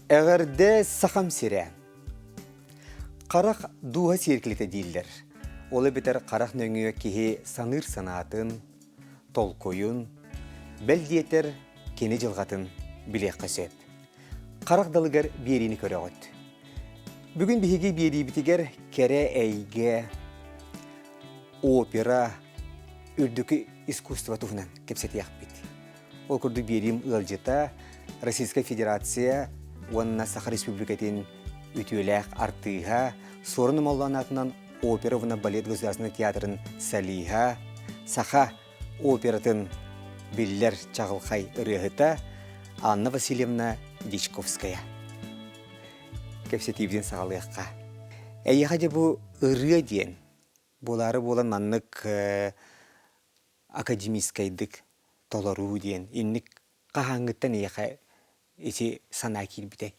Әгәрдә сахам сире. Қарақ дуға серкіліті дейілдер. Олы бітер қарақ нөңіе кеге саныр санатын, толкойын, бәлдиетер кені жылғатын білек қасеп. Қарақ далығар берені көрі ғыт. Бүгін бігі бері бітігер кәрі әйге, опера, үрдікі искусства тұғынан кепсеті яқ біт. Ол күрді берім ұлжыта Российская Федерация Онна Саха Республикатын үтіләқ артыға, сорыны молланатынан оперовына балет государственный театрын салиға, Саха оператын білдер чағылқай ұрығыта Анна Васильевна Дичковская. Кепсетивден сағалыққа. Әйіға де бұл ұрығы ден. Болары болан маннық академискайдық толару ден. Иннік қағаңғыттан әйіға ете сана келбіде.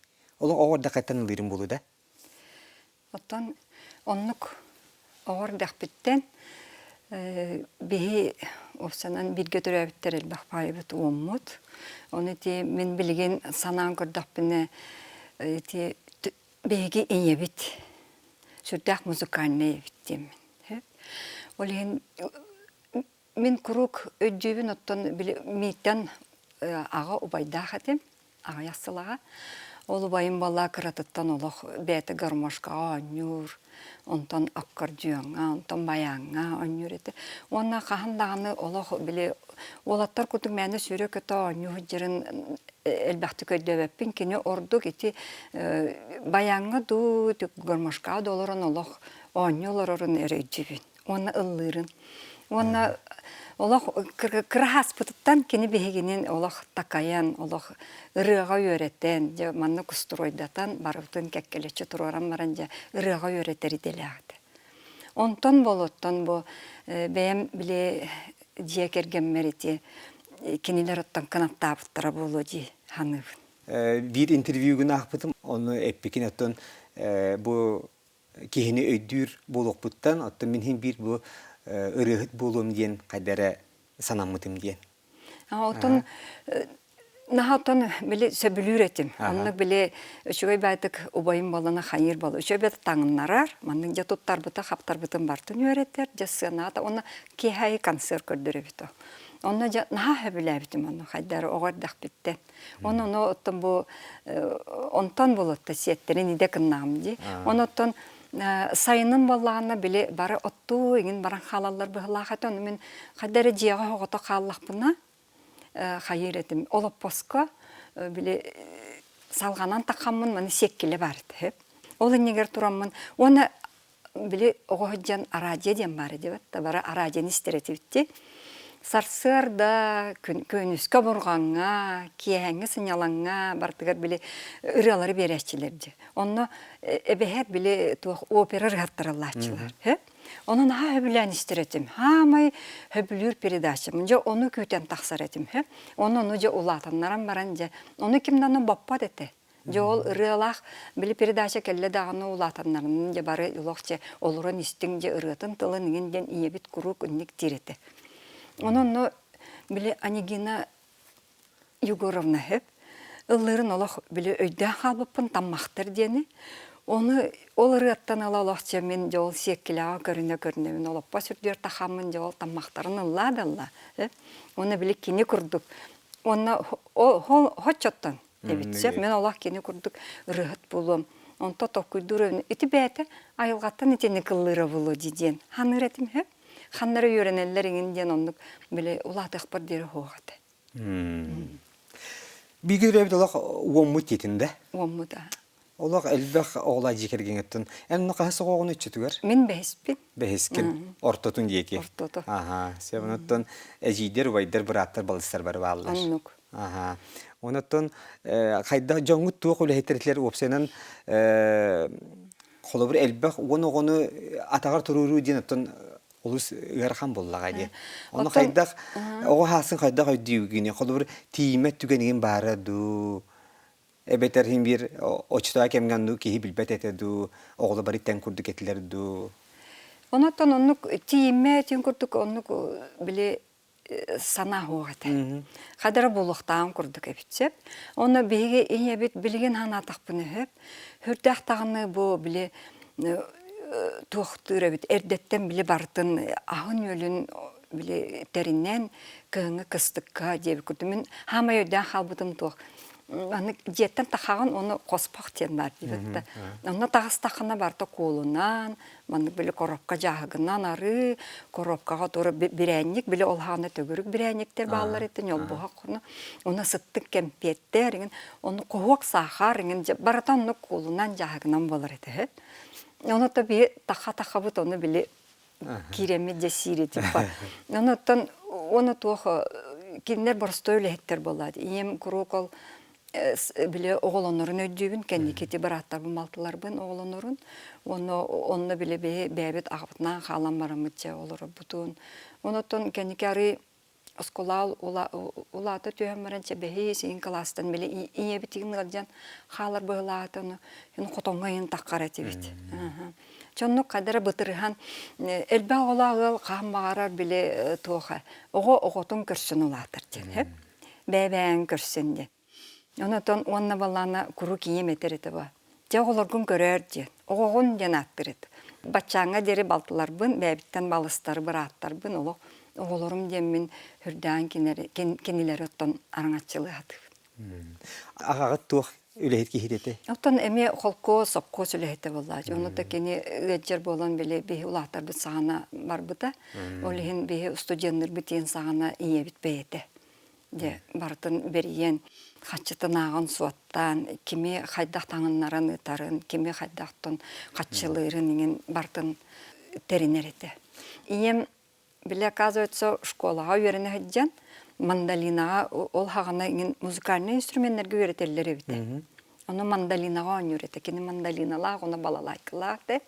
Олың оғырда қайттан ұлырын болу да? Оттан оннық оғырдақ біттен бейі опсанан бірге түрәбіттер әлбақ байыбыт оңмұд. Оны те мен білген санаң көрдақ біні бейге енебіт. Сүрдәқ музыкальный ебіттем. Олеген мен күрік өддебін оттан мейттен аға ұбайдақ әтем, аға ясылаға. Ол байым бала кыратыттан олық бәті гармошқа анюр, онтан аккордеонға, онтан баяңға анюр еті. Онна қағындағыны олық біле, олаттар күтік мәні сүйрек өті анюр жерін әлбәқті көйдебәппен кені ордық еті баяңға ду гармошқа доларын олық анюларын әрейдебін. Онна ыллырын. Онна олық кырахас бұтыттан кені бейгенен олық такаян, олық ырыға өреттен, манны күстіройдатан барытын кәккелечі тұраран баран ырыға өреттері деляғды. Онтан болуттан бұл бәйім біле дия керген мәреті кенелер оттан қанаттабыттыра болу дей ханығын. Bir интервьюгін ақпытым, оны әппекен оттан бұл кехіне өйдір болуқ бұттан, оттан мен бір бұл ырығыт болуым дейін қайдары санамытым дейін. Оттан нағаттан біле сөбілір етім. Онық біле үшігай бәйтік ұбайым балына қайыр болу. Үшігай бәйтік таңынларар, манның жа тұттар бұта, қаптар бұтын бартын өреттер, жасығыната, оны кейхайы концерт көрдірі біті. Оны жа наға өбілі әбітім, оны қайдары оғардақ бітті. Оны оттан бұл, онтан болытты сеттерін иде кыннағым дей. Оны оттан сайының балағына біле бары отту, еңін баран қалалар бұғылағаты, оны мен қайдары жияға оғыта қаллақ бұна қайыр етім. Олып босқа біле салғанан тақамын мұны секкелі барды. Олы негер тұрамын. Оны біле оғыджан арадия ден бары деп, бары арадияны істереті бітті. Сарсырда, көніскі бұрғанға, киәңі сыналаңға, бартығар біле ұралары берәшчілерді. Оны әбәхәт біле опера рғаттырыллачылар. Оны наға өбілән істеретім. Хамай өбілер передачым. Оны көйтен тақсар етім. Оны жа ұлатынларан баран жа. Оны кімданы баппад еті. Ол ұрылақ біле передача кәлі дағыны ұлатынларын жа бары ұлақча олырын істің жа ұрытын тылын еңден иебіт күрік үннік дереті. Оны біле Анигина Югоровна хеп, ұллырын олақ біле өйден қалбыппын таммақтыр дені. Оны ол ұрыттан алалақча мен жол секкіліға көріне мен олаппа сүрдер тақамын жол таммақтарын ұлладалла. Оны біле кені күрдік. Оны хотчоттан ебітсеп, мен олақ кені күрдік ұрығыт болуым. Онта тоқүйдір өті бәті айылғаттан етені қыллыры болу дейден. Ханыр етім хеп? Ханнары үйренелер еңінден ондық біле ұлатық бір дері хоғады. Бігір өбіт олақ оңмұт етінде? Оңмұт, Олақ әлбәқ оғылай жекерген еттін. Әнні қағасы қоғын өтчетігер? Мен бәйіспін. Бәйіскін? Ортотын деке? Ортоты. Себіноттын әжейдер, ұбайдер, біраттар, балыстар бар бағалар. Аннық. Оныттын қайда жоңғыт туық өлі хеттеретлер опсенен қолы бір әлбәқ оны атағар тұруру ден оттын олыс ғархан боллаға де. Оны қайдақ, оғы хасын қайдақ өйдеугіне, қолы бір тиімет түгенеген бары ду. Әбетер хем бір очтуа кемген ду, кейі білбет әті ду, оғылы бар иттен күрдік етілер ду. Онаттан онық тиімет ен күрдік, онық біле сана хоғаты. Қадара болуқтағын күрдік әбітсеп. Оны бейге ең әбіт білген ханатақ бұны хөп. Хүрдәқтағыны бұл біле туқтыр әбіт. Әрдеттен біле бартын ағын өлін біле тәрінен күйіңі кыстыққа дебі күрді. Мен хама өйден қалбытым туқ. Жеттен тақаған оны қоспақ тен бар дейбетті. Оны тағыстақына барды қолынан, маңды білі коробқа жағығынан ары, коробқаға торы бірәнік, білі олғаны төгірік бірәніктер бағалар етін, ол бұға құны. Оны сыттық кәмпеттер, оны қоғық сақар, барата оны қолынан жағығынан болар еді. Оны таби тақа бұт оны білі керемет жесір етіп бар. Оны туғы кендер бұрысты өлі болады. Ем күрік ол біле оғыланырын өйдебін, кәнде кете бараттар бұл малтылар бұн оғыланырын. Оны біле бәбет ағытынан қалан барамытча олары бұтын. Онытын кәнде кәрі ұсколал ұлаты түйен баранча бәхей сейін кластан біле ине бітігін ғалжан қалар бұғылатыны қотонға ең таққар әтебет. Чонну қадара бұтырған әлбә олағыл қағым бағарар біле туға. Оғытын көрсін ұлатыр ден. Бәбәң көрсін ден. Онытын онна баланы күру кейем етер еті ба. Жағылар күн көрер ден. Оғығын ден аттыр еті. Батчаңа дері балтылар бұн, бәбіттен балыстары бір аттар бұн. Оғыларым ден мен хүрдән кенелері оттан араңатчылы атып. Ағағыт туық үләйет кейдеті? Оттан әме қолко, соқко сүләйті болады. Онытта кені өджер болан біле бейі ұлақтар бұт сағана бар бұта. Олығын бейі студенттер бітен сағана ие бит бейеті. Бартын берейен қачытын ағын суаттан, кеме қайдақ таңынларын ұтарын, кеме қайдақтың қатшылырын бартын тәрінер еті. Ием біле қазы өтсі школаға өріне хөджен, мандалинаға ол хағана музыкальный инструменттерге өретелер өбіті. Оны мандалинаға он өреті. Кені мандалиналақ, оны балалайкылақ.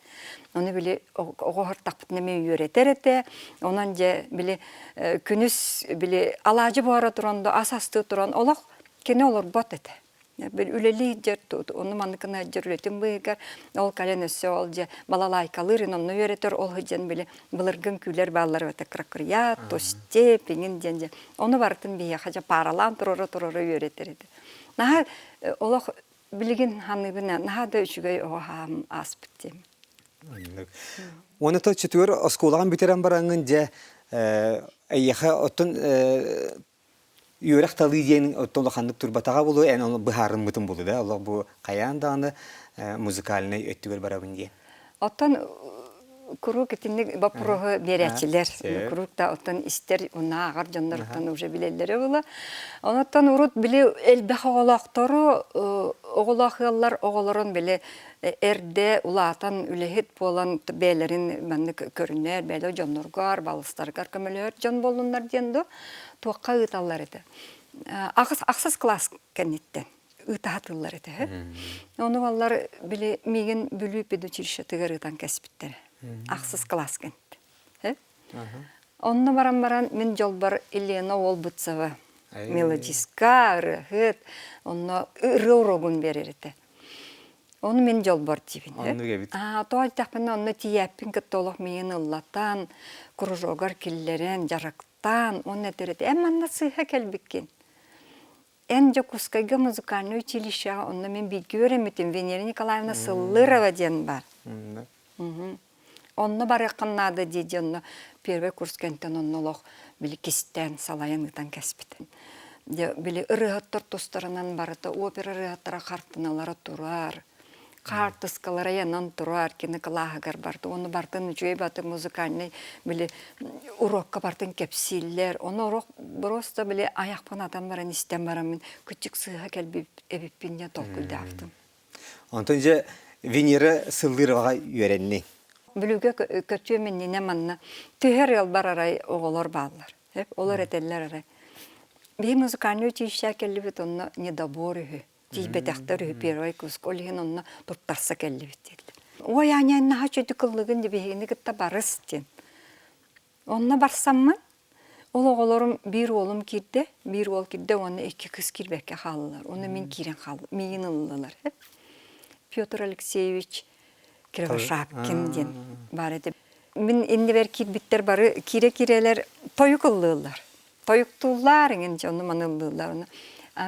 Оны біле оғыр тақпытнеме өретер еті. Онан же біле күніс біле алажы бары тұранда, асасты тұран, олақ кені олар бот еті. Үлелі жер тұты, оны мандықына жер өлетін бұйығар, ол кәлен өсі ол же балалайкалырын, оны өретер, ол ғыджен біле бұлырғын күйлер балалар өті кракырят, тосте, пеңін ден же. Оны бартын бейе қажа паралан тұрыры өретер еді. Наға олақ білген ханыбына, наға да үшігай оғам ас біттем. Оны то четвер осколаған бітерен бараңын же әйеға оттын үйерек талы дейін оттолы қандық тұрбатаға болу, ән оны бұхарын бұтын болу да. Олық бұл қаян дағаны музыкалыны өттігер барабын дейін. Оттан күрік етінік бапырығы берәтчілер. Күрік та оттан істер, ұна ағар жандарықтан уже білелері болу. Оттан ұрыт біле әлбәқ оғылақтары, оғылақылар оғыларын біле әрде ұлатан үлехет болан бәлерін мәнді көрінер, бәлі жонырғар, балыстарғар көмілер жон болынлар деңді, туаққа ұталар еді. Ақсыз класс кәнеттен ұтатылар еді. Оны балар біле меген бүлі педучилище тығыр ұтан кәсіпіттері. Ақсыз класс кәнетті. Онны баран мен жол бар Елена Олбутсова. Мелодиска, ұрығыт, онны ұры-ұрығын берер еді. Оны мен жол бар дейбін. Оны кәбіт. Тоғай тақпына оны тияппен кіттолық мейін ұллатан, күржоғар келлерен, жарықтан, оны әтереді. Әманна сыйға кәлбіккен. Ән жокускайға музыкальный училище, оны мен бейгі өреметін Венера Николаевна Сыллырова ден бар. Оны бар яқыннады дейді, оны первый курс кәнттен оны олық білі кестен салайын ұтан кәспетін. Білі ұрығаттар тұстарынан барыты, опера ұрығаттара қартыналары тұрар. Қартыскалары янан тұрар, кені қылағығар барды. Оны бартын жөй баты музыкальный білі урокқа бартын кәпсилер. Оны урок просто білі аяқпын адам баран істен барамын. Күтчік сыға кәлбіп әбіппенде толкүлді ақтым. Онтан же Венера Сыллыроваға үйеренне? Білуге көтчі меннене манна. Түйер ел бар арай оғылар бағылар. Олар әтелер арай. Бей музыкальный училище кәлбіп онына недобор үйі. Тейбетақтар үйі первой курс олығын онына тұрттарса кәлбіп дейді. Ой, аняйна хачуды қылығын дебегені күтті барыс ден. Онына барсаммын, ол оғыларым бір олым кирді, бір ол кирді, оны екі қыз кирбәкке қалылар. Оны мен кирен қалылар, мейін ұлылар. Петр Алексеевич Кривошапкин ден бар еді. Мен енді бәр кирбіттер бары, кире-кирелер тойы қылылар. тойуктуулар инген жону маныллылар.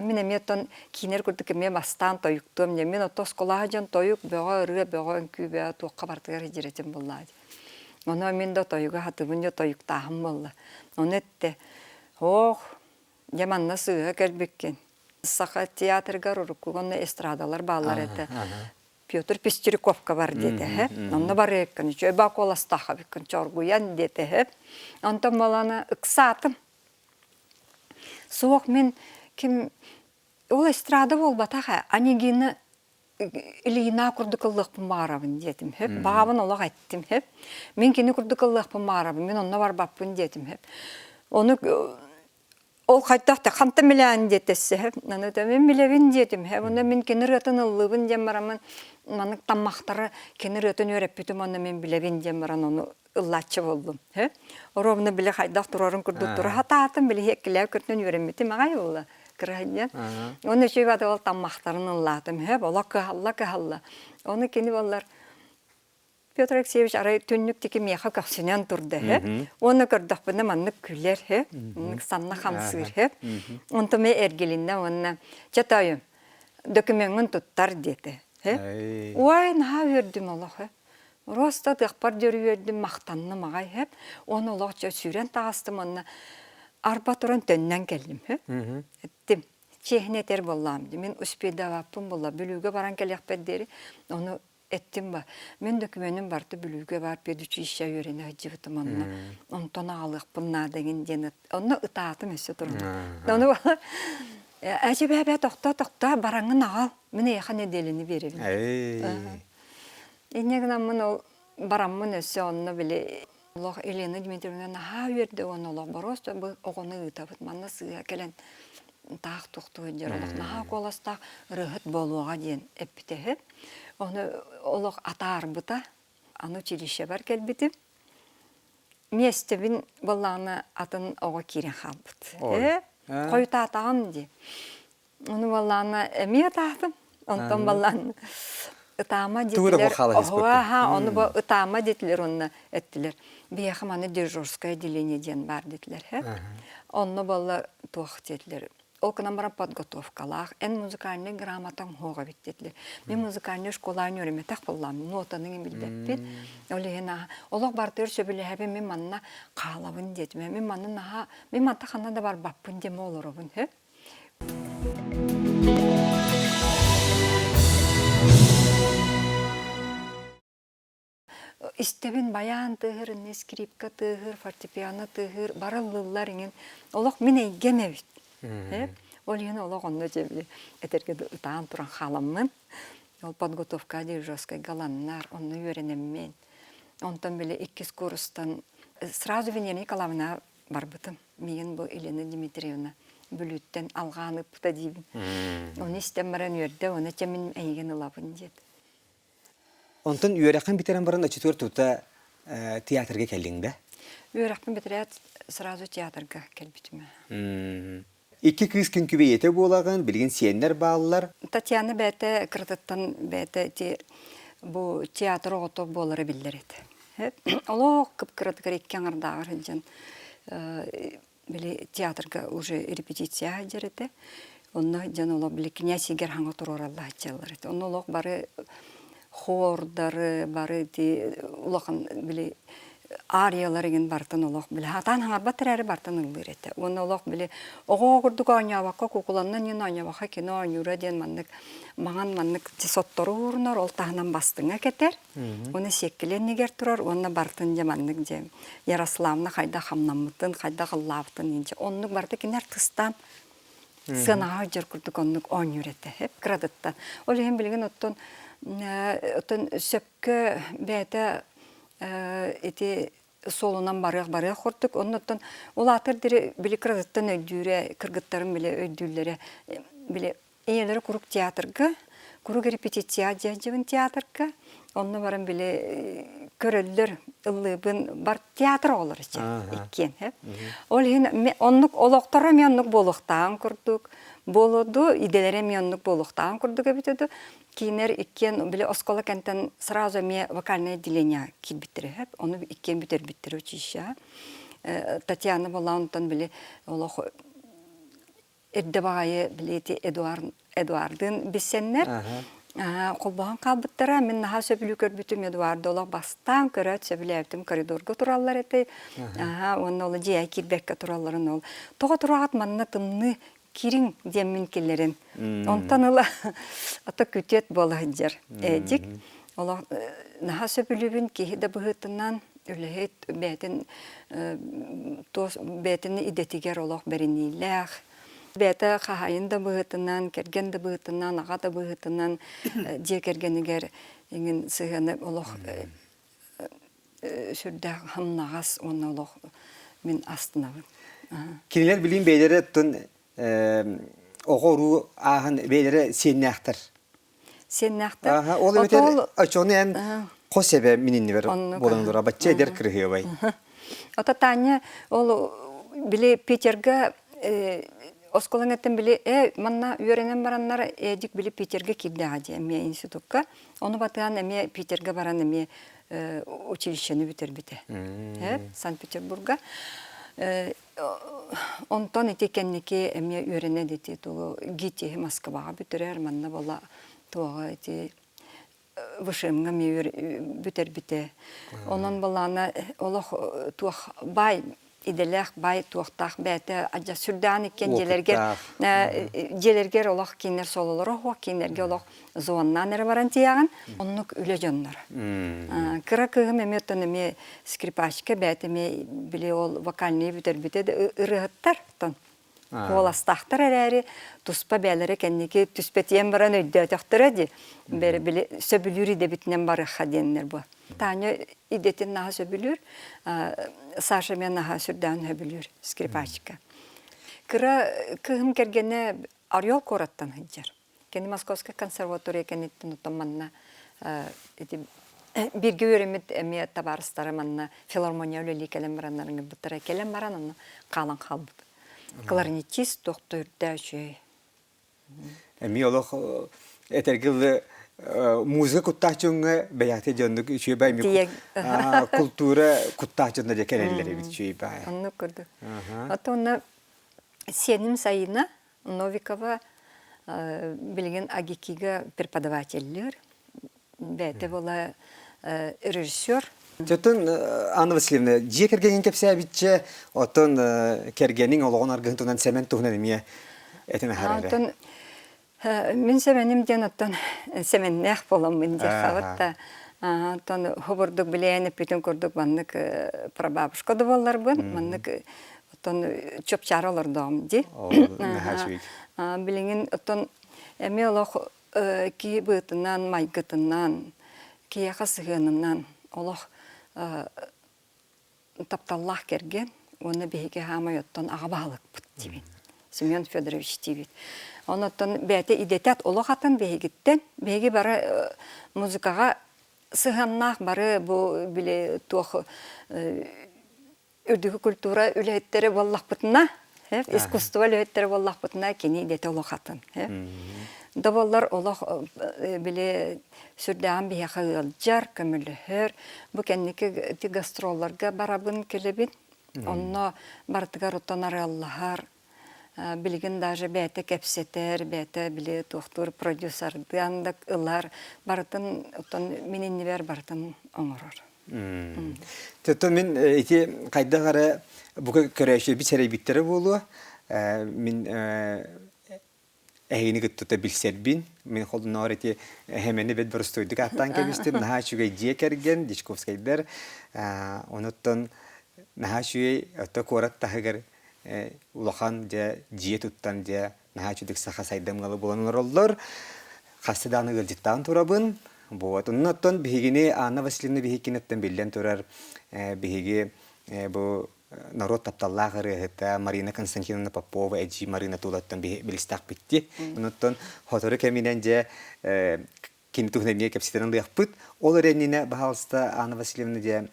Мен эметтон кинер курдук эме бастан тойуктум. Мен отос колаха жон тойук бөгө ыры бөгө күбө туакка бартыгар жиретим буллаа. Оны мен да тойуга хатыбын жо тойуктахым болла. Онетте ох яманна сыга келбеккен. Саха театрга рурукугон эстрадалар баалар эте. Петр Пестериковка бар дете. Онда бар эккен. Чөйба коластаха беккен чоргуян дете. Онтон баланы ыксатым. Суок мен ким ол эстрада болбатаха анигини илина курдукаллык марабын детим хеп. Багабын олак айттым хеп. Мен кини курдукаллык марабын. Мен онна бар баппын детим хеп. Оны ол кайтакта канта миллион детесе хеп. Наны да мен миллион детим хеп. Онда мен кини рытыныллыбын демарамын. Манык таммактары кини рытын өрөппүтүм онда мен билебин демаран оны ыллачы болдум хеп. Оробны биле кайдак турарын курдук тура хатаатым биле хеккилеп көртүн өрөммүтүм агай болла. Оны шүйбады ол таммақтарын ұлладым. Ола кыхалла. Оны кені болар Петр Алексеевич арай түннүктеки меха кақсынен тұрды. Оны көрдік бұны маннық күлер. Санна қамсыр. Онты ме әргелінне онына жатайым. Документін тұттар деді. Ой, наға өрдім олақ. Роста дықпар дөрі өрдім мақтанны мағай. Оны олақ жа сүйрен тағастым онына. Арба туран төннен келдим. Эттим. Чехнетер боллам. Мен успеда ваппым болла. Бүлүүгө баран келекпет дери. Оны эттим ба. Мен документим барды бүлүүгө бар педучи ишe үйрене жибитим онна. Онтон алыкпын деген дени. Оны ытаатым эсе турун. Оны бала әжебе токта бараңын ал. Мен яка неделини беребин. Энегна мен ол бараммын эсе онны биле Allah Elena Dmitrievna ha verdi onu Allah barosta bu oğunu ıtabıt manna sığa gelen tağ tuğtu eder Allah naha kolasta rıhıt boluğa diyen epitehe onu Allah atar bıta anu çilişe var gelbitim mestebin vallahi atın oğa kiren halbıt koyta atağım di onu vallahi emiye tahtım ondan vallahi ытама детилер. Оны бу ытама детилер онна эттилер. Бияхы маны дежурское отделение ден бар детилер. Онны болла туах детилер. Ол кынан бара подготовкалах, эн музыкальный грамотан хога бит детилер. Мен музыкальный школаны өреметак боллам. Нотаның билбеппит. Олегена олог бартыр сөбүле хепе мен манна каалабын детиме. Мен манна мен манта хана да бар баппын деме олоробун. İstebin bayan tığır, skripka tığır, fortepiano tığır, barallılar ingen. Olaq mine gemevit. Ol yine olaq onda cebili. Eterkede ıtağın turan halamın. Ol podgotovka dirijoskay galanlar, onu öğrenemmen. Ondan böyle ikiz kurustan sразу Venera Nikolayevna barbıtım. Migen bu Elena Dmitrievna bülütten alğanıp da dibin. Onu istemeren yörde, onu çemin eygen ılabın dedi. Ondan üyerekten bitiren barın açıtıyor tuta tiyatrga keldiğinde? Üyerekten bitiren sразу tiyatrga kelbitime. İki kız künkübe yete bolağın, bilgin siyenler bağlılar. Tatyana bete kırtıttan bete bu tiyatro oto boları bildir eti. Olo kıpkırtıkır ikken ardağır hilcan tiyatrga уже repetisiya hacer eti. Onunla can ola bile knyaz iger hangi turur Allah çalır eti. Onu olaq bari хордары бары ди улахан биле ариялар ген бартын олох биле хатан хаңарба терәре бартын ылыр эте. Оны олох биле ого курдук аñabakka кукуланнан ен аñabakka кино аñура ден маннык маннык тисоттору урнор ол тахнан бастыңа кетер. Оны секкеленнигер турар, оны бартын же маннык же Ярославна хайда хамнаммытын, хайда кыллаптын инже. Оннук барты кинер тыстан сынага жер курдук оннук аñurete хеп крадыттан. Ол ем билген оттон сөпкө бәті эти солунан барық құрдық. Оннан ол атыр дері білі кыргыттан өйдүйре, кыргыттарын білі өйдүйлері, білі эйелері күрік театрға, күрік репетиция жайжыбын театрға, онны барын білі көрілдір, ыллыбын бар театр олар екен. Ол оннық олықтары меннік болықтан күрдік, болуду, иделері меннік болықтан күрдік өбітеді. Кинер иккен биле оскола кентен сразу ме вокальное отделение кибитре. Оны иккен битер училище. Татьяна Балаунтон били олох эрде багайы билети Эдуардын бисеннер. Қолбаған қалбыттара, мен наға сөбілі көрбітім Эдуарды олақ бастан көрәт сөбілі коридорға туралар әті. Оны олы жия кирбекке тураларын ол. Тоға турағат манна тымны кирин деммин келерин. Онтан ыла ата күтет болы жер. Эдик, олақ наға сөбілібін кейді бұғытынан үліхет бәтін идетігер олақ бәрінейләқ. Бәті қағайын да бұғытынан, керген да бұғытынан, аға да бұғытынан же кергенігер еңін сығаны олық сүрді хамнағас оны олық мен астынабын. Кинелер білейін бейлері тұн оғыру ағын бейлері сеннәқтір. Сеннәқтір? Ол өтер açonu ән қос әбе менінні бер болыңдыра, бәтче әдер кіргі бай. Ота Таня, ол біле Питерге Осколың әттен біле, манна үйеренен бараннар әдік біле Питерге келді ғади, әме институтқа. Оны батыған әме Питерге баран әме училищені бүтер біте. Санкт-Петербурга. Онтан етекеннеке әме үйерене деті, гите Москваға бүтірер, манна бола туаға еті вышымға бүтер біте. Онан болана олық туақ бай, иделек бай туақтақ бәті ажа сүрдан екен желергер олақ кейнер солылыр оқ, кейнерге олақ зуаннан әрі баран тияған, онық үлі жонлар. Кыра кығым әметтен әме скрипачка бәті әме біле ол вокальный бүтер бүтеді ұрығыттар. Қоластақтар әрі тұспа бәлері кәннеке түспетіен баран өйді өтіқтір әді. Бәрі біле сөбілүр иде бітінен бары қаденлер бұл. Таня идетін наға сөбілүр, Саша мен наға сүрдан сөбілүр, скрипачка. Кыра кығым кергені Орел кораттан ғыджар. Кені Московская консерватория кәнеттен ұтыманна бірге өремет әме табарыстары манна филармония өлелі кәлем баранларыңы бұттыра кәлем баран, қалан қалбыды. Кларнетист доктор жөй. Әме олық әтергілі музыка құттақчыңы бәяқты жөндік үші бәйме культура құттақчыңда же кәрелері бүтші бәй. Оны көрді. Аты оны сенім сайына Новикова білген агикиға преподавателлер, бәйті бола режиссер. Жотун Анна Васильевна, же кергенин кепсе битче, отон кергенин олоғын аргынтынан сәмен туғынан емия әтіме харары. Мен сәменім ден оттан сәменнәқ боламын де қаватта. Оттан хобырдық білейіні бүтін көрдік баннык прабабушкоды болар бұн, баннык оттан чөпчары олар дағым де. Біліңін оттан әме олық ки бұтынан, майгытынан, ки яқасығынынан олық тапталлах керген, оны бейге хамай оттан ағабалық бұд дейбін. Семен Федорович дейбін. Оны оттан бәйті идетет олық атын бейгеттен, бейге бары музыкаға сығаннақ бары бұл біле туақ үрдігі культура үлеттері боллақ бұтына, искусство үлеттері боллақ бұтына кені идеті олық атын. Даваллар олақ біле сүрдәғын бейақы ғылжар, көміліхер. Бұ кәннекі гастролларға барабын келебін. Онына бартыға ротанары Аллахар. Білген даже бәйті кәпсетер, бәйті біле тоқтыр продюсерден да ұлар. Бартын, менен бер бартын оңырыр. Төттен мен қайда қары бұғы көрәші бір сәрей біттері болу. Мен әйіні күттіті білсербін. Мен қолдың ауреті әмені бәд бір стойдық аттан кәбістім. Наға шүгей жие кәрген, Дишковскайдар. Оныттан наға шүгей өті қорат тағығыр улахан жие тұттан наға шүдік сақа сайдамғалы боланылар олар. Қастыданы ғылжыттан тұрабын. Оныттан бігіне Анна Васильевна бігекенеттен білден тұрар. Бігі бұл народ тапталлағыры это Марина Константиновна Попова, Эджи Марина Тулаттан билистақ бітті. Оныттан хоторы кәмінен же кені тұхнаріне кәпсетерін лияқпыт. Ол өреніне бағалысты Анна Васильевна же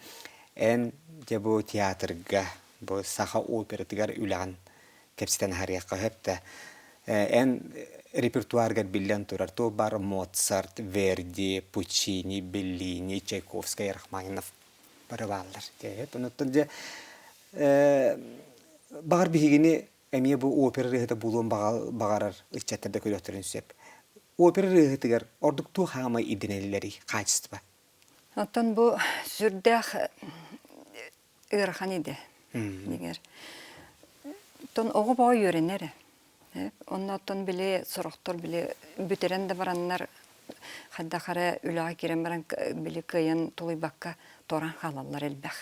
ән же бұл театрға, бұл сақа оператығар үліған кәпсетен харияққа хөпті. Ән репертуаргар билен тұрар. То бар Моцарт, Верди, Пучини, Беллини, Чайковская, Рахманинов бары балдар. Оныттан же Бағар бігігіні әмие бұл опера рыхыта бұлуын бағарар ұтчаттарда көріқтірін сөп. Опера рыхытыгар ордукту хама иденелілері қачыспа. Оттан бұл сүрдәқ ырхан иде. Дегер. Тон оғы бағы үйренері. Оннан біле сұрақтар біле бүтерен де бараннар қадда қара үліға керен баран біле күйен тұлай баққа торан қалалар әлбәқ.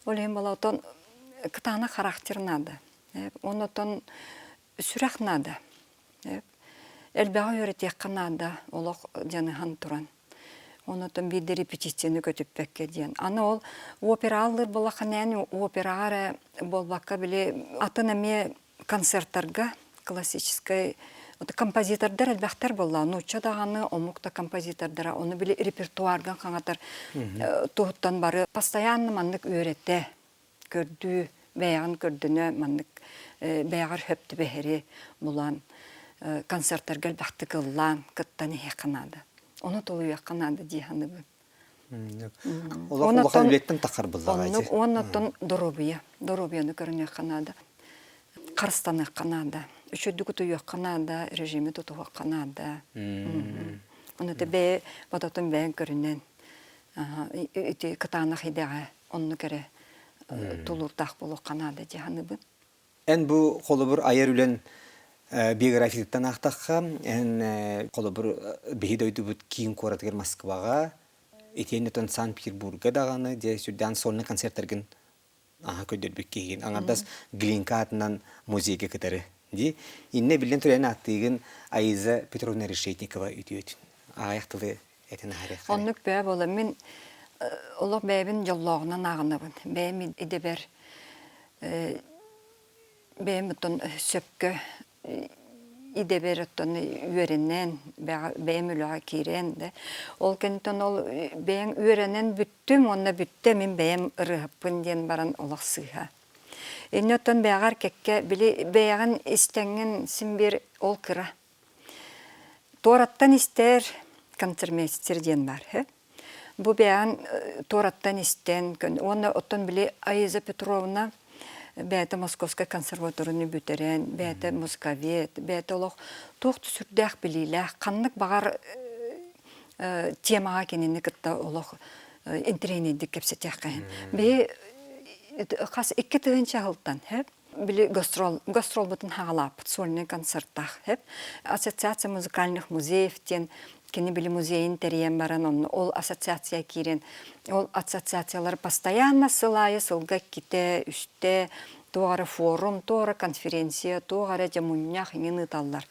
Ол ең бала отын кытаны характер нады. Оннан сүрақ нады. Әлбәға үйретек қанады олық жаныған тұран. Оннан бейді репетицияны көтіп бәкке дейін. Аны ол опералыр болақын әне операғары болбаққа біле атын әме концерттарға классической композитордар әлбәқтер болла. Ноча дағаны омуқта композитордара, оны біле репертуарған қаңатар тұғыттан бары. Постоянно маннык үйретті, көрді, бәяғын көрдіні, маннык бәяғыр хөпті бәхері бұлан. Концерттарға әлбәқті қыллан, кыттаны хеқынады. Оны толу яқынады дейханы бұл. Олақ үлеттен тақар бұллаға. Оннан доробияны көрін яқынады. Қарыстаны қанады. Үшөді күті яқынады, режимі тұтуға қанады. Оны да бәе, бадатын бәйін көрінен. Кытаны қидағы, оны көрі тұлырдақ болу қанады дейханы бұл. Ән бұл қолы бір айыр үлен биографиялықтан ақтаққа, ән қолы бір бейді өйді бұд кейін қоратығыр Москваға, етенетон Санкт-Петербурга дағаны, де сүрден солны концерттерген көдербек кейін. Аңардас Глинка атынан музейге кітері. Инне білден түрәне аттығын Айза Петровна Решетникова өтіетін. Аяқтылы әтін әрек. Онлық бәе болы. Мен олық бәйбін жоллағынан ағынабын. Бәйім едебер бәйім ұттын сөпкі идебер ұттын үйерінен, бәйім үліға кейрен. Ол кәнітін ол бәйім үйерінен бүттім, онына бүтті мен бәйім ұрығыппын ден баран олық сыға. Енді ұттын бәйғар кәкке бәйғын істәңін сімбер ол кыра. Тораттан істер концертмейстер ден бар. Бұл бәйғын тораттан істен, оны ұттын біле Айза Петровна бәйті Московская консерваторыны бүтерен, бәйті музыковед, бәйті олық тоқты сүрдәқ білейләқ, қанлық бағар темаға кенені күтті олық интернетті кәпсетек қайын. Бәй қас 2 тығын чағылттан, біле гастрол бұтын хағалап, сольный концерттақ. Ассоциация музыкальных музеевтен, кені білі музейін тәрейен баран, ол ассоциация керен. Ол ассоциациялар постоянно сылайы, сылға кете, үсте, тоғары форум, тоғары конференция, тоғары жамуннях еңін ұталар.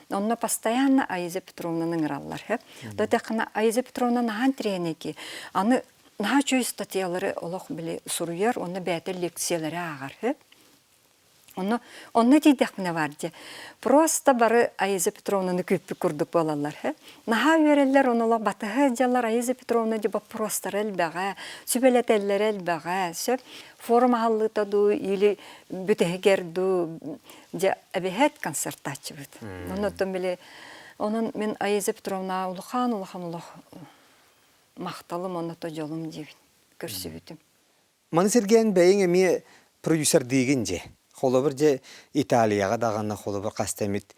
Онна постоянно Айза Петровнаның ұралар. Дәтіқіна Айза Петровна наған тіренеки. Аны наға чөй статьялары олық білі сұруяр, оны бәті лекциялары ағар. Онна дейдек міне барды. Просто бары Айза Петровнаны көппі күрдік болалар. Наға өрелер, онылар батығы жалар Айза Петровна деба простар әлбәға, сүбелет әллер әлбәға, форум алытаду, или бүтігерду, әбіхет концерттачы бұд. Онын біле, мен Айза Петровна ұлықан мақталым, онын жолым дейбін, көрсі бүтім. Маны сәрген бәйін әме продюсер дейгін же. Қолы бір же Италияға дағанна қолы бір қастамет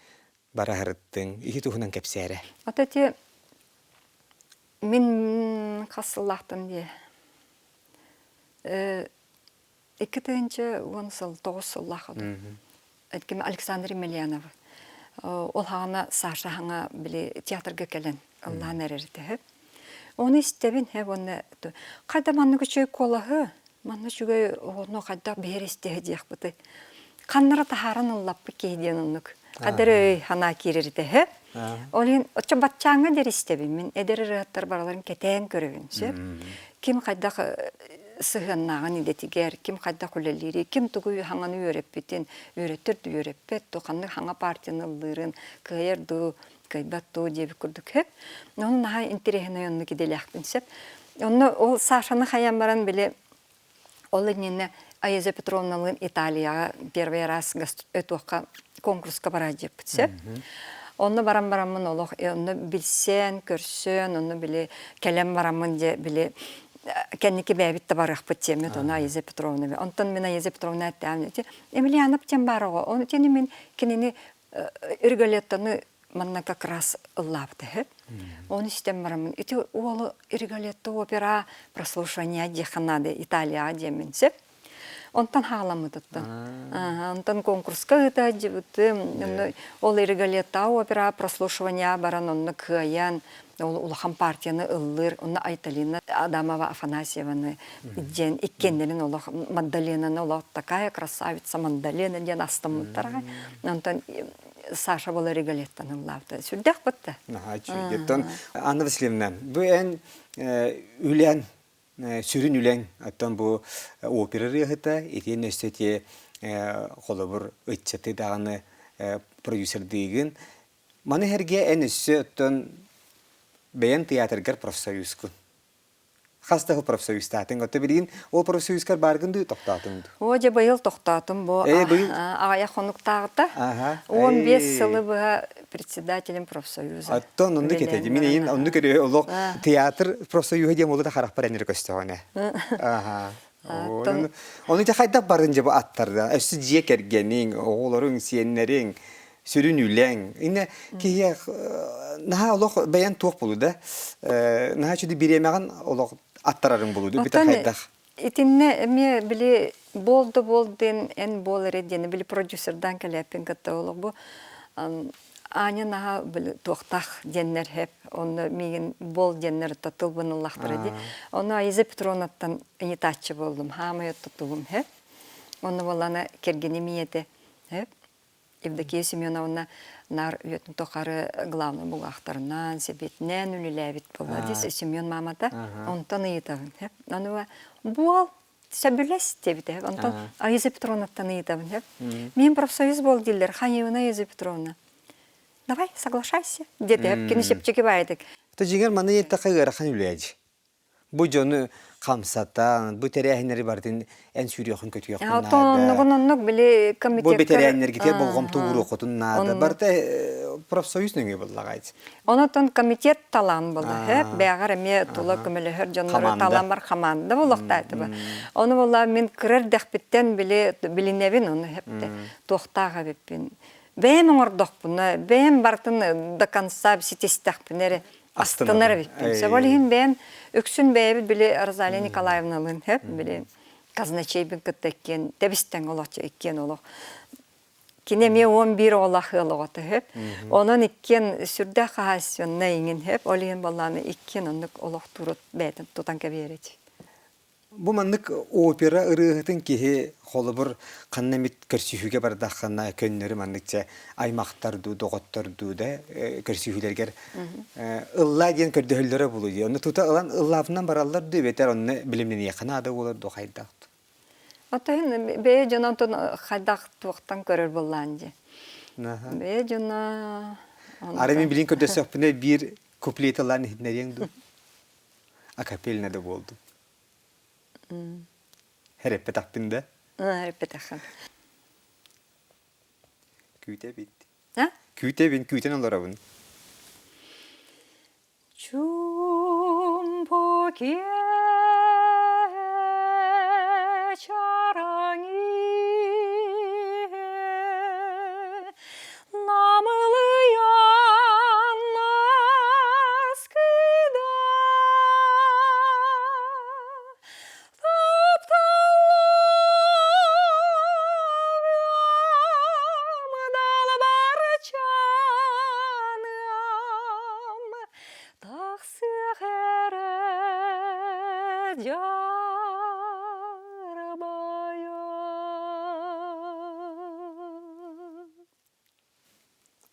бара ғырыттың, екі тұхынан кәпсәрі. Атате, мен қасыллақтын де. 2009 сыллақ оды. Әткім Александр Емельянов. Ол ғана Саша ғана біле театрға кәлін, Аллахын әрерді. Оны істебін, оны қайда манны күшей қолағы, манны жүгей оғыны қайда бәйір істегі дейік бұты. Қаннара тахарын ұллаппы кейден ұнық. Қадыр өй хана керерді. Олен, отча батчаңа дер істебін. Мен әдері рағаттар бараларын кетен көрігін. Кім қайдақ сығаннағын едетігер, кім қайдақ үлелері, кім тұғы хаңаны өреппетін, өретірді өреппет, тұқанны хаңа партияны ұлырын, күйерді, кайбатту деп күрдік. Оның наға интерегіні онны кеделяқпын сеп. Ол Сашаны қаян баран біле, ол енені Айза Петровналың Италияға первый раз өтуаққа конкурсқа бара деп бітсеп. Оны барам-барамын олық, оны білсен, көрсен, оны біле кәлем барамын де біле кенники бәбит та барахпыт темет, она Аяза Петровна. Онтон мен Аяза Петровна әттәмне. Эмилиана птен барого. Он тени мен кенени иргалеттаны манна как раз лапты. Он истем барамын. Ити ол иргалетто опера прослушивания деханады Италия деменсеп. Онтан халамы тутты. Онтан конкурска ыта дебүтты. Ол иргалетто опера прослушивания баран онны кыян. Улахан партияны ыллыр, онна Айталина Адамова Афанасьеваны ден иккендерин олах Маддаленаны олах такая красавица Маддалена ден астамыттарға. Онтан Саша была регалеттаны лавды. Сүрдәк бітті. Анна Васильевна, bu en ülen, sürün ülen, atan bu opera rehata, etiyen üsteti kolabur ıççatı dağını prodüser değin. Manı herge en üstü atan beyan tiyatrgar profesörüskün. Хастахы профсоюзтатын. Оты билин, ол профсоюзкар баргынды тоқтатыңды. О, же байыл тоқтатым. Ағая қонуқтағыта. 15 сылы бұға председателем профсоюза. Аттон, онды кетеді. Мен ең, онды көрі олық театр профсоюзы дем олы да қарақ бар әнер көстіғаны. Оны да қайдап барынжы бұл аттарда. Өсі жие кергенің, оғылырың, сиенлерің, сүрін үләң. Инне кейе, наға олық бәян туық болу да. Наға чүді биремеған олық аттарарың болуды, біті қайдақ. Итинне ме біле болды ен болыр едені, біле продюсердан кәләппен кітті олық бұл. Аня наға біле тоқтақ деннер хеп, оны меген бол деннер татыл бұны лақтыр еді. Оны Аяза Петровнаттан инетатчы болдым, хамайы тұтылым хеп. Оны боланы кергені миеті хеп. Евдокия Семеновна нар өтін тоқары главный бұлақтарынан, себетінен үліләбет болады. Семен мамада, онтан иетавын. Оны бол, сәбіләс дебіді. Онтан Аяза Петровнаттан иетавын. Мен профсоюз бол дейлер, Ханевна Аяза Петровна. Давай, соглашайся. Деді, кені шепчеке байдық. Та жеңер маны етті қайғара қан үләді. Бұл жоны қамсаттан, бұл тәрәхінері бардың ән сүйріяқын көтіге қынады. Бұл бетерәхінер кетер болғым туғыру қотыннады. Барды профсоюз нөңе болға ғайды. Онытын комитет талан болды. Бәғар әме тұлы көмілігір жонлары талан бар қаманды болықтайды. Оны болла мен кірір дәқпеттен білінебін оны әпті. Тоқтаға беппен. Бәйім оңырдық бұны, бәйім бартын да конца сетестәқ бінері. Астынар беппен. Сәболығын бәйім өксін бәйбіт біле Розалия Николаевналың әп, біле казначейбін күттәккен, дәбістен олақчы еккен олақ. Кенеме 11 олақы олағаты әп. Оның еккен сүрді қағасыйынна еңін әп, олығын баланы еккен ондық олақ тұрыт бәйтін тұтан кәберет. Бұл маңдық опера ұрығытын кеге қолы бір қаннамет көрсүйіге бардаққана көннері маңдықча аймақтарды, доғыттарды да көрсүйілергер ұлла ден көрдіғілері болу де. Оны тұта ұлан ұллавынан баралар дөбетер, оны білімнен еқына ады олар доқайдақты. Отайын бәе жонантын қайдақ туақтан көрір болан де. Бәе жона... Ары мен білін көрді соқпіне бір куплет ұлан еңді. Акапеліне де болды. Herepet hakkında? Herepet hakkında. Küte bitti. Ha? Küte bin, küten olur avun. Çumpoke çarangi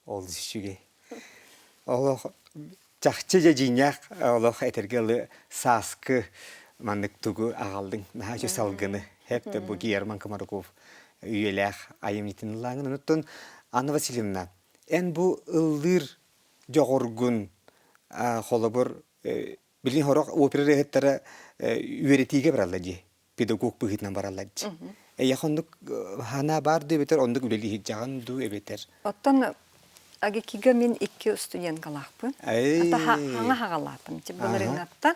Oldu şüge. Allah çakçıca cinyak Allah etergeli saskı mandık tuğu ağaldın. Naha salgını. Hep de bu German Kamarukov üyeler ayımnitin langın. Unuttun Anna Vasilyevna. En bu ıldır joğurgun kolabur bilin horak opera rehettara üyeretiğe baralladı. Pedagog bıhitna baralladı. Yakındık hana bardı beter onduk üleli hicağın du ebeter. Ottan agi kiga min 2 stüdyen kalakpın. Ata hanga hagalapın. Bunların hatta.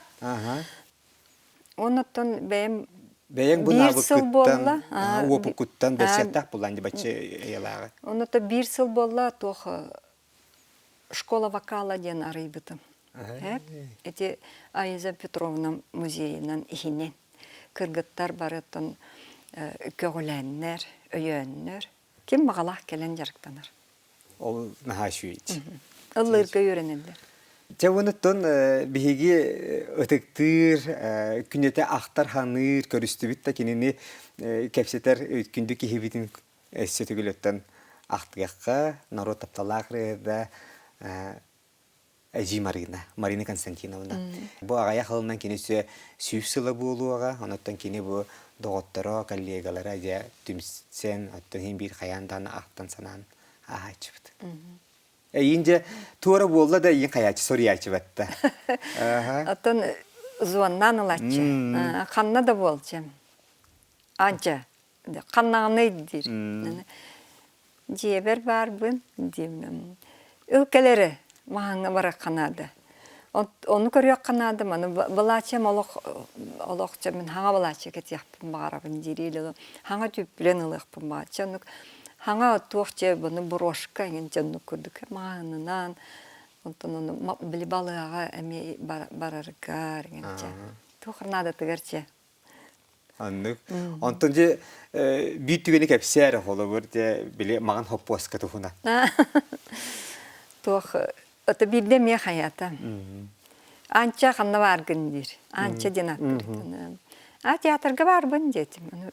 Онотон бәйім Бәйен бу bir сыл болла. навыкыттан, опукуттан бәсеттак булан ди бачы ялага. Оното bir сыл болла, тох школа вокала ден арыйбытым. Эти Айза Петровна музейынан ихинен. Кыргыттар барытын көгіләннер, өйөннер. Кем мағалақ келен жарықтаныр. Ол наха шуйт. Ыллырға үйренелдер. Жауыныттон биһиги ытыктыр, күнете ахтар ханыр, көрүстүбүт та кинини кепсетер өткүндү кихибитин эссетүгүлөттөн ахтыгакка, народ тапталакрыда Эжи Марина Константиновна. Бу агая халынан кинесе сүйүп сыла болуага, онуттан кини бу доготторо, коллегалара же түмсен, оттон хин бир хаяндан ахтан санан ахачыбыт. Инде тура болла да ин хаячы сориячы батта. Оттон звоннан ылачы. Ханна да болчы. Анча. Ханнаны дир. Жебер барбын деймін. Өлкелері мағаңа бара қанады. Оны көрек қанады. Балачым олықчы, мен хаңа балачы кет яқпын бағарабын дейрелі. Хаңа түйіппілен ұлықпын бағачы. Хаңа тоқчы бұны брошка еген жанны көрдік. Мағанынан, оны білі балыға әме барарығар. Тоқырнады тұғырчы. Аннык. Онтон же бүйттүгені кәпсер қолы бұр, біле маған хоппоска тұхына. Тоқ, өті бірде ме қаята. Анча қанна барғын дер. Анча ден аттырдың. Театрға барбын дедім.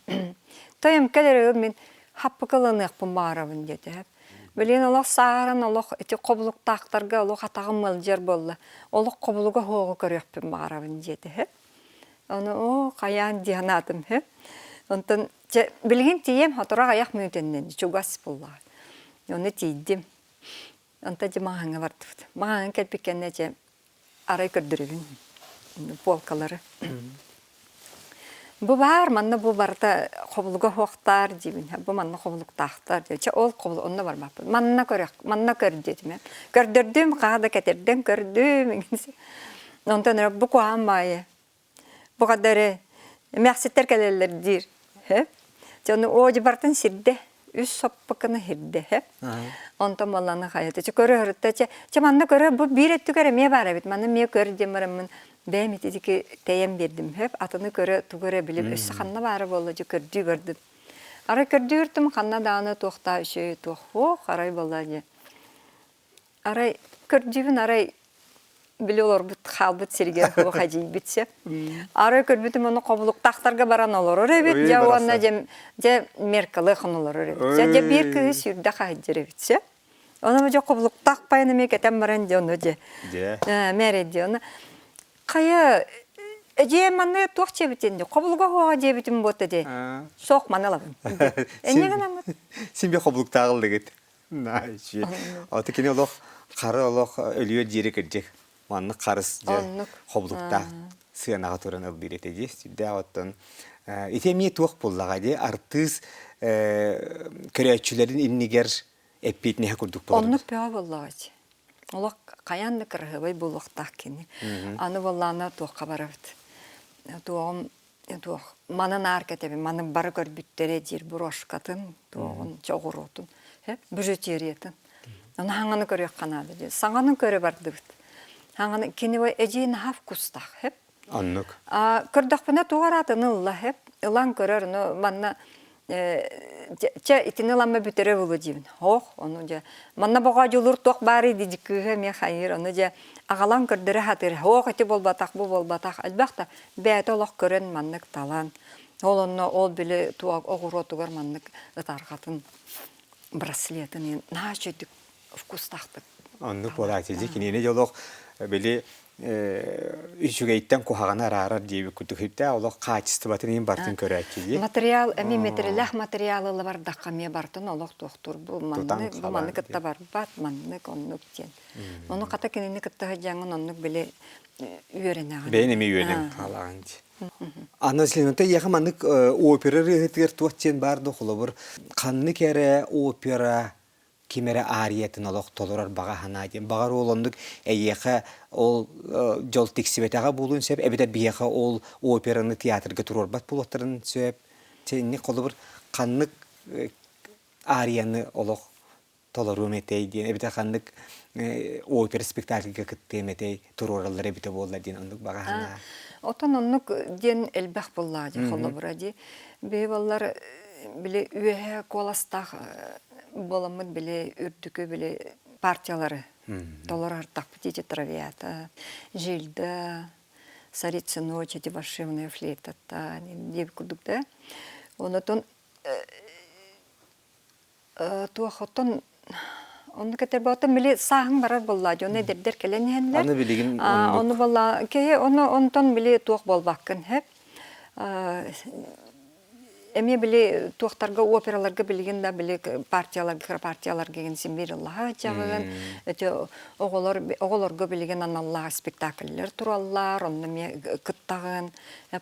Тойым кәлері мен хаппы қылынықпын барабын деді. Білен олық сағырын, олық қобылық тақтарға, олық атағым мөлжер болды. Олық қобылығы хоғы көрекпін барабын деді. Оны қаян диянатым. Онтан білген тием, отырақ аяқ мүйтеннен, чугас болла. Оны тейдім. Онта же мағаңа бардыпты. Мағаңа кәлпеккенне же арай көрдірігін, полкалары. Бұ бар, манна бұ барда қобылға хоқтар дейбін. Бұ манна қобылық тақтар дейбін. Ол қобылық, онна бар мапы. Манна көр дедім. Көрдірдім, қағада кәтерден көрдім. Онтан бұ қуам байы. Бұ қадары мәқсеттер кәлелер дейір. Жоны оғы бартын сирде. Үс соппықыны хирде. Онтан баланы қайыды. Көрі хүрітті. Манна көрі, бұ бір етті көрі ме бар әбет. Манна ме көрі демірімін. Бәйім етедікі тәйем бердім. Атыны көрі түгірі біліп, өсі қанна бары болы же көрді көрдім. Ара көрді көрдім, қанна дағыны тоқта үші тоқ, арай болы же. Арай көрдігін, арай білі олар бұт, қал бұт серген оға жей бітсе. Арай көрбітім, оны қобылық тақтарға баран олар өребет, же оғанна же меркалы қын олар өребет. Же бір күйі сүйірді қайдыр өбетсе. Оны же қобылық тақпайыны ме кәтен баран же оны же. Мәреді оны. Қайы, әже маны тоқ жебітенде, қобылға хоға жебітім боты де. Соқ маны лабын. Әнеген амыд? Сен бе қобылық тағылды кет. Аты кені олық, қары олық өліе жері кірдек. Манны қарыс қобылықта сығанаға тұрын ылбір етеде. Сүйді ағыттын. Етеме тоқ болдаға де, артыз көрәтшілерін емнегер әппетіне көрдік болады. Онны пөа болдаға де. Олақ қаянды кірғыбай бұлықтақ кені. Аны болланы тоққа барабыд. Тоғым, манын аркетебі, манын бары көрбіттері дер бұрошқатын, тоғын жоғыр отын, бүжет еретін. Оны хаңаны көрек қанады. Саңанын көрі барды бұд. Хаңаны кені бай әжейін хав күстақ. Аннық. Көрдіқпіне тоғар атын ұлла. Илан көрер, манна итini ламма бүтере болу дейбін. Оны же, манна боға жолыр тоқ бары дедікігі ме қайыр, оны же ағалан көрдірі хатыр, әті болбатақ, бұл болбатақ, әлбәқта бәйті олақ көрін маннық талан. Ол білі туақ оғыр отығыр маннық ұтарғатын браслетін, на жөйдік вкустақтық. Аннық бола әтелді, кенені жолық білі үшігейттен қоғағана арар дейбі күтікіпті, олық қачысты батын ең бартын көрі әкелі. Материал, әме метрелях материалы бар даққа ме бартын олық тоқтыр. Бұл манны кітті бар, бат манны оннық ден. Оны қата кенені кітті жаңын оннық біле үйеріне ағын. Бәйін әме үйерін қалаған де. Ана Селементі, еға маннық опера регетігер туаттен барды қолы бұр. Қанны кәрі опера кимере ариятын олох толорар бага ханадин. Багар олондук эйеха ол жол тиксибетага булун сеп, эбите бияха ол операны театрга турорбат булоттарын сөп. Тенни колубur каннык арияны олох толорум этей ден. Эбите каннык опера спектакльга кыттеметей туроралар эбите болла ден ондук бага хана. Отон оннук ден элбах болла ди холобура ди. Бейбаллар биле үе коластах боламыт биле үрдүкө биле партиялары. Толорар тахпити травиата, Жильда, Царица ночи, дебоширная флейта, та деп курдук да. Онотон туахотон он кетер батым биле саһың барар болла, жоны дердер келененлер. Аны билеген Оны болла, кее оны онтон биле туах болбаккын хеп. Эме биле туактарга операларга билген да биле партиялар деген симбир Аллаха жагын. Өтө оголорго билген аналлага спектакльлер тураллар, онны ме кыттагын.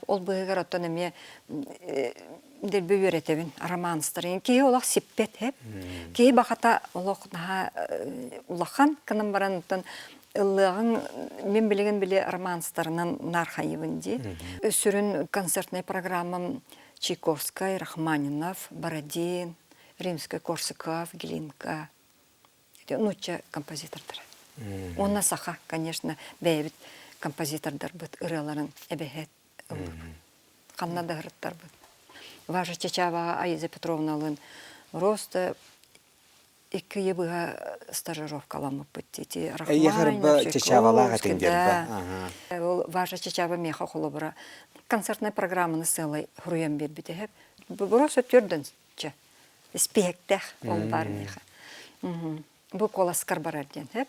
Ол быгыр оттон эме дербе өретебин романстарын кээ олақ сиппет хеп. Кээ бахата олақ наха улахан кынан барантын ыллыгын мен билеген биле романстарынан нархайыбын ди. Өсүрүн концертный программам Чайковская, Рахманинов, Бородин, Римский-Корсаков, Глинка. Нуча композитордар. Онна саха, конечно, бәйбит композитордар бит ыраларын эбехет. Каннада гырыттар бит. Ваша Чачава Аиза Петровналын роста 2 ебыга стажировкаламып бит. Рахманинов, Чачавалага Ваша Чачава меха холобра. Концертная программа на селой хруям бит хеп. Просто төрдөнчө. Спектакль он бар меха. Бу коласкар барарден хеп.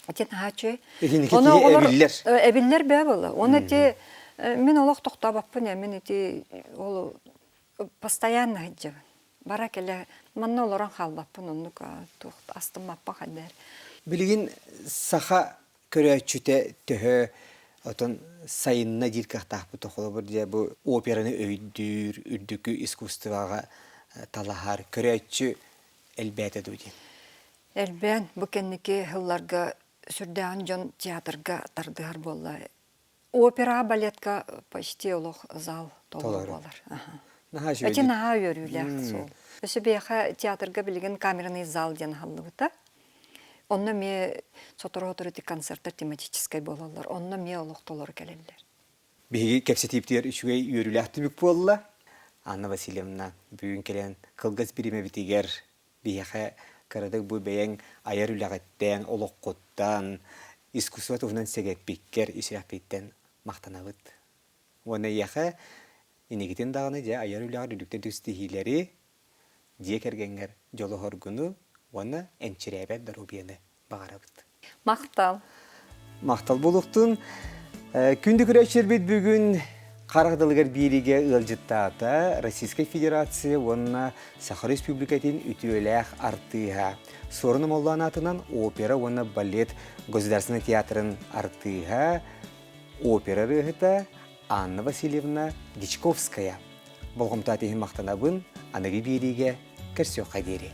Атен хачы. Эбиллер бе була. Оны те мен олох токтабаппын, мен те ол постоянно хиджа. Бара келе манна олоран халбаппын, оннук астымаппа хадер. Билген саха көрөчүтө төһө отон сайынна дилкахтах бу тохолобур же бу операны өйдүр, үрдүкү искусствага талахар көрөчү элбете дуди. Элбен бу кенники хылларга сүрдән жон театрга тардыгар болла. Опера, балетка почти олох зал толор болар. Эти наха өрүләр сол. Өсө беха театрга билген камерный зал ден халлыбыта. Онна ме сотороторити концерттер тематической болалар. Онна ме олох толор келелер. Биги кепсетиптер үчүгей өрүләхти бик болла. Анна Васильевна бүгүн келен кылгыз бириме битигер бияха карадык бу беян аяр үләгәттән олоққоттан искусство туфнан сегет биккер исрапиттен мактанабыт. Оны яха инегитен дагыны же аяр үләгәр дүктә дистихиләре же кергәнгәр жолы хоргуну оны энчирәбәт дарубияны багарабыт. Мактал булуктун күндүк күрәчер бит бүгүн Карагдылыгар бириге ылжыттаата Российской Федерация онна Саха Республикатын үтүөләх артыга. Сорыным олланатынан опера онна балет государственный театрын артыга опера рыгыта Анна Васильевна Дичковская. Болгомтатыхын мактанабын аныгы бириге керсөк кадери.